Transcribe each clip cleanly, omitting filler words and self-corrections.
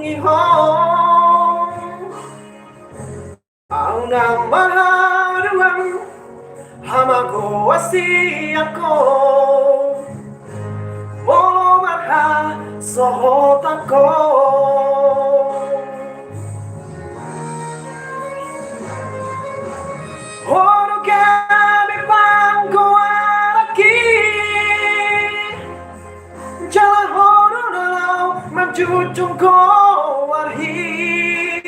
ihong au nang maharuang hamago asiyako molo marha sohotako horo kami pangko araki jala horo dalau manjujung ko warhi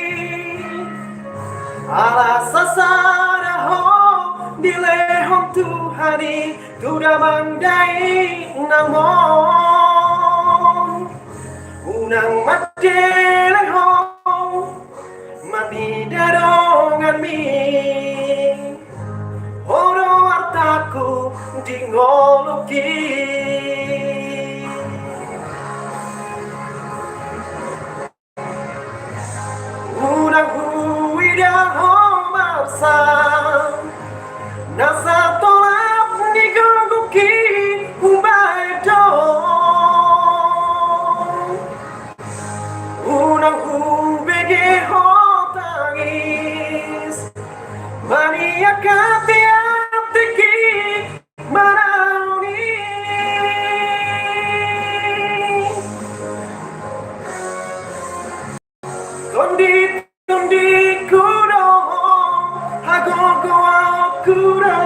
ala sasara ho dilehong Tuhani tuda mandai namong unang madele ho mani darongan mi horo artaku dingoloki unang huida ho marsam nasa tolap niguguki umay dong unang hubege ho tangis maniak hati-hatiki marauni tondi kudo hagogo kudo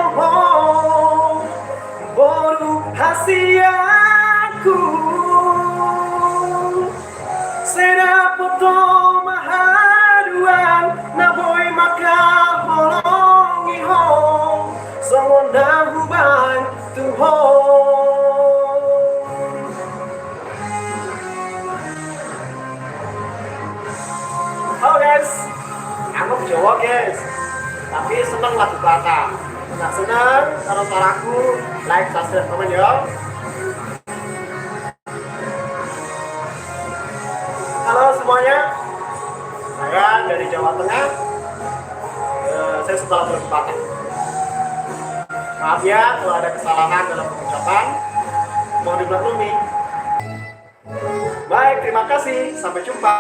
boru hasiaku sedapoto maharuan naboy makaholongi ho songon nahuban tuhon. Halo guys, aku Jawa guys, tapi seneng lagu Batak. Nah seneng kalau suaraku, like, subscribe, komen ya. Halo semuanya, saya dari Jawa Tengah. Saya suka lagu Batak. Maaf ya kalau ada kesalahan dalam pengucapan, mohon dimaklumi. Baik, terima kasih, sampai jumpa.